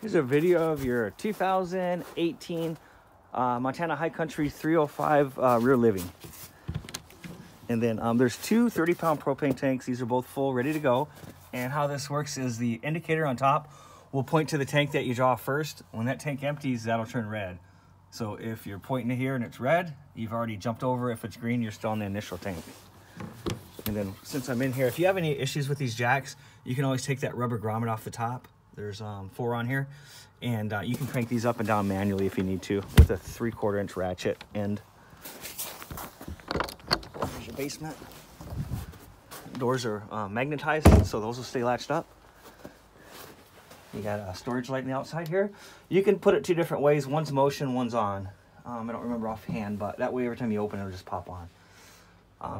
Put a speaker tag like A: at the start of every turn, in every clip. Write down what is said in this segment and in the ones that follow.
A: Here's a video of your 2018 Montana High Country 305 rear living. And then there's two 30-pound propane tanks. These are both full, ready to go. And how this works is the indicator on top will point to the tank that you draw first. When that tank empties, that'll turn red. So if you're pointing to here and it's red, you've already jumped over. If it's green, you're still in the initial tank. And then since I'm in here, if you have any issues with these jacks, you can always take that rubber grommet off the top. There's 4 on here, and you can crank these up and down manually if you need to with a 3/4 inch ratchet end. There's your basement. Doors are magnetized, so those will stay latched up. You got a storage light on the outside here. You can put it 2 different ways. One's motion, one's on. I don't remember offhand, but that way every time you open it, it'll just pop on.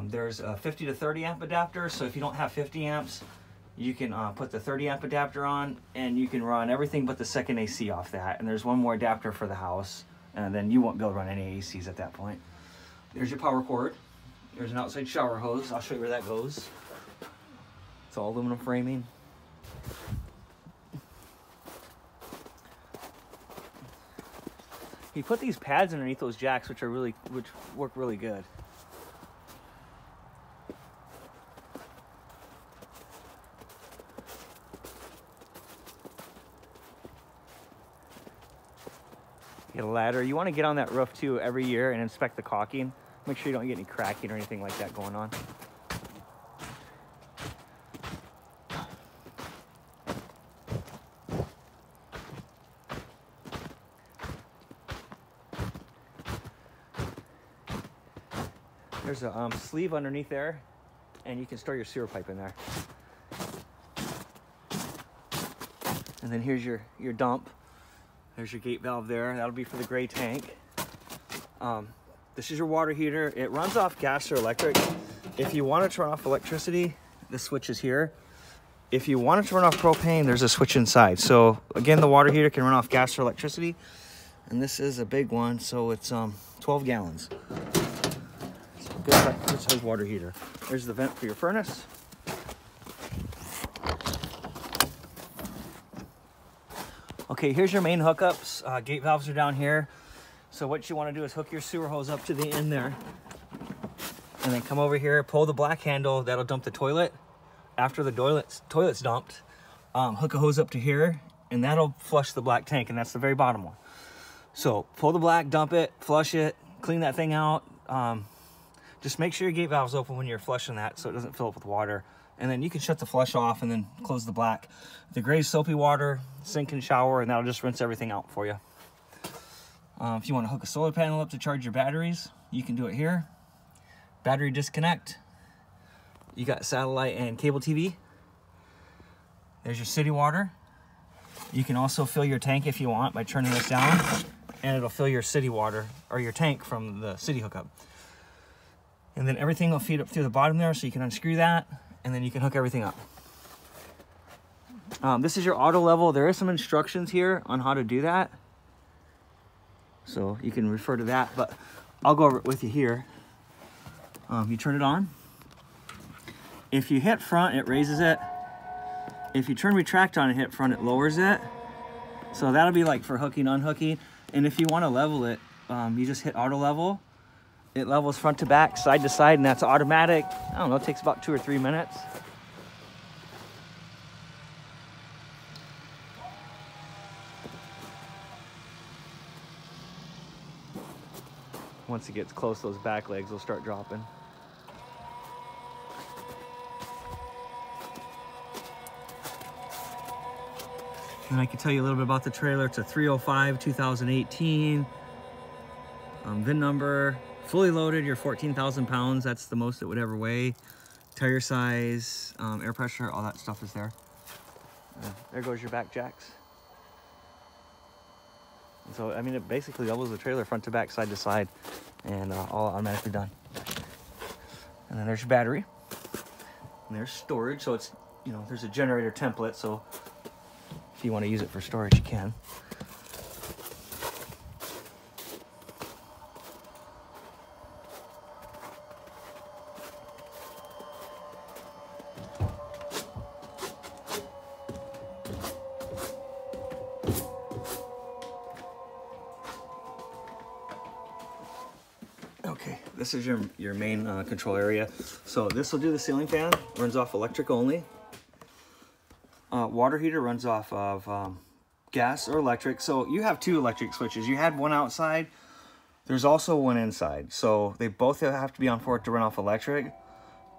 A: There's a 50 to 30 amp adapter, so if you don't have 50 amps, you can put the 30 amp adapter on, and you can run everything but the second AC off that. And there's one more adapter for the house, and then you won't be able to run any ACs at that point. There's your power cord. There's an outside shower hose. I'll show you where that goes. It's all aluminum framing. You put these pads underneath those jacks, which work really good. Get a ladder. You want to get on that roof too every year and inspect the caulking. Make sure you don't get any cracking or anything like that going on. There's a sleeve underneath there, and you can store your sewer pipe in there. And then here's your dump. There's your gate valve there. That'll be for the gray tank. This is your water heater. It runs off gas or electric. If you want to turn off electricity, the switch is here. If you want to turn off propane, there's a switch inside. So again, the water heater can run off gas or electricity. And this is a big one, so it's 12 gallons. It's a good size water heater. There's the vent for your furnace. Okay, here's your main hookups. Gate valves are down here. So what you want to do is hook your sewer hose up to the end there. And then come over here, pull the black handle. That'll dump the toilet. After the toilet's dumped, hook a hose up to here, and that'll flush the black tank, and that's the very bottom one. So pull the black, dump it, flush it, clean that thing out. Just make sure your gate valve's open when you're flushing that so it doesn't fill up with water. And then you can shut the flush off and then close the black. The gray soapy water, sink and shower, and that'll just rinse everything out for you. If you want to hook a solar panel up to charge your batteries, you can do it here. Battery disconnect. You got satellite and cable TV. There's your city water. You can also fill your tank if you want by turning this down, and it'll fill your city water or your tank from the city hookup. And then everything will feed up through the bottom there, so you can unscrew that, and then you can hook everything up. This is your auto level. There is some instructions here on how to do that, so you can refer to that, but I'll go over it with you here. You turn it on. If you hit front, it raises it. If you turn retract on and hit front, it lowers it. So that'll be like for hooking, unhooking. And if you want to level it, you just hit auto level. It levels front to back, side to side, and that's automatic. I don't know, it takes about 2 or 3 minutes. Once it gets close, those back legs will start dropping. And I can tell you a little bit about the trailer. It's a 305 2018. VIN number, fully loaded, you're 14,000 pounds. That's the most it would ever weigh. Tire size, air pressure, all that stuff is there. There goes your back jacks. And so, I mean, it basically doubles the trailer front to back, side to side, and all automatically done. And then there's your battery. And there's storage, so it's, you know, there's a generator template, so if you want to use it for storage, you can. Okay, this is your main control area. So this will do the ceiling fan, runs off electric only. Water heater runs off of gas or electric. So you have 2 electric switches. You had one outside. There's also one inside. So they both have to be on for it to run off electric.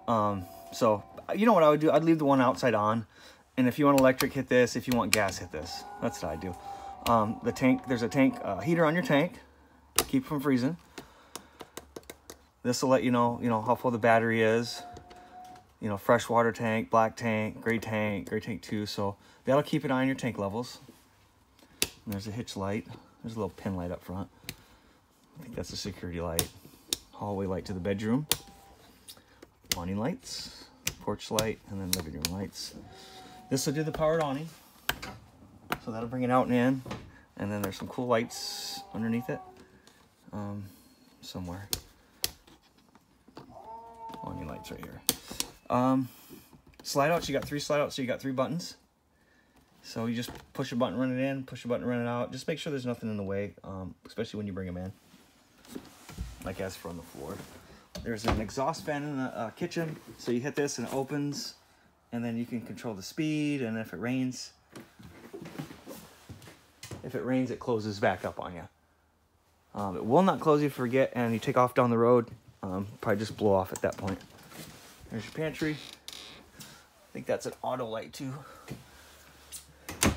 A: So you know what I would do? I'd leave the one outside on. And if you want electric, hit this. If you want gas, hit this. That's what I do. The tank, there's a tank heater on your tank. Keep it from freezing. This will let you know how full the battery is. You know, freshwater tank, black tank, gray tank 2. So that'll keep it on your tank levels. And there's a hitch light. There's a little pin light up front. I think that's a security light. Hallway light to the bedroom. Awning lights, porch light, and then living room lights. This will do the powered awning. So that'll bring it out and in. And then there's some cool lights underneath it. Somewhere. Awning lights right here. Slide outs, you got 3 slide outs, so you got 3 buttons. So you just push a button, run it in, push a button, run it out. Just make sure there's nothing in the way, especially when you bring them in. Like as for on the floor. There's an exhaust fan in the kitchen, so you hit this and it opens, and then you can control the speed, and if it rains, it closes back up on you. It will not close if you forget, and you take off down the road, probably just blow off at that point. There's your pantry. I think that's an auto light too. Got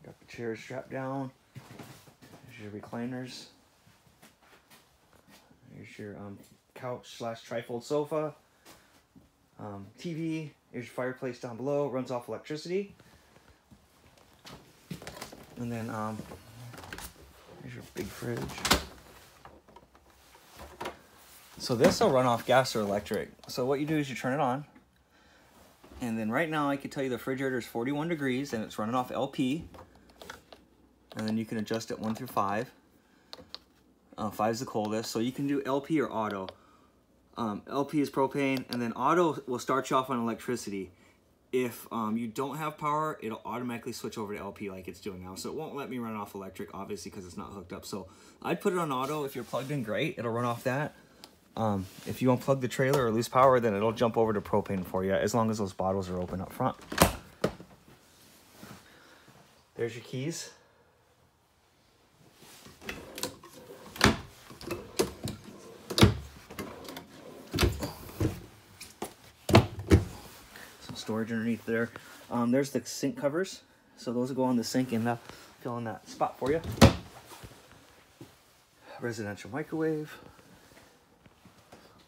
A: the chairs strapped down. There's your recliners. Here's your couch / trifold sofa. TV. Here's your fireplace down below. Runs off electricity. And then here's your big fridge. So this will run off gas or electric. So what you do is you turn it on. And then right now I can tell you the refrigerator is 41 degrees and it's running off LP. And then you can adjust it 1 through 5. 5 is the coldest. So you can do LP or auto. LP is propane, and then auto will start you off on electricity. If you don't have power, it'll automatically switch over to LP like it's doing now. So it won't let me run off electric, obviously, because it's not hooked up. So I'd put it on auto. If you're plugged in, great. It'll run off that. If you unplug the trailer or lose power, then it'll jump over to propane for you, as long as those bottles are open up front. There's your keys. Some storage underneath there. There's the sink covers. So those will go on the sink and fill in that spot for you. Residential microwave.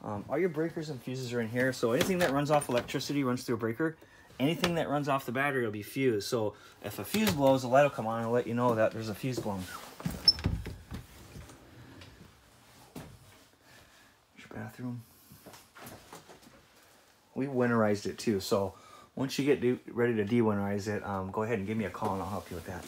A: All your breakers and fuses are in here. So anything that runs off electricity runs through a breaker. Anything that runs off the battery will be fused. So if a fuse blows, the light will come on and let you know that there's a fuse blown. Here's your bathroom. We winterized it too. So once you get ready to de-winterize it, go ahead and give me a call and I'll help you with that.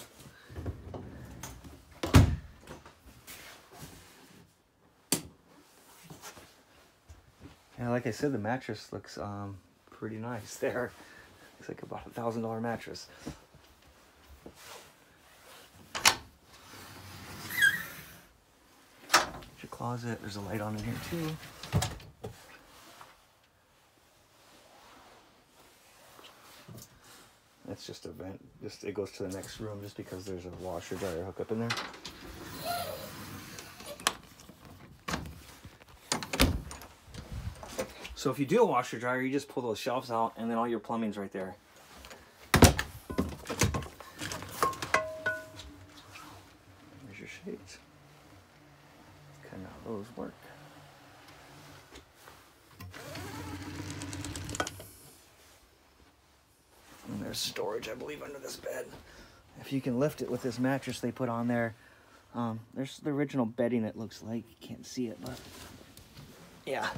A: Yeah, like I said, the mattress looks pretty nice there. Looks like about a $1,000 mattress. There's your closet. There's a light on in here too. That's just a vent. It goes to the next room just because there's a washer dryer hookup in there. So if you do a washer dryer, you just pull those shelves out and then all your plumbing's right there. There's your shades. Kind of how those work. And there's storage, I believe, under this bed. If you can lift it with this mattress they put on there. There's the original bedding, it looks like. You can't see it, but yeah.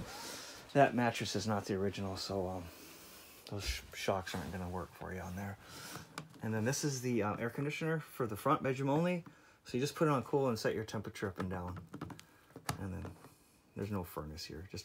A: That mattress is not the original, so those shocks aren't going to work for you on there. And then this is the air conditioner for the front bedroom only. So you just put it on cool and set your temperature up and down. And then there's no furnace here, just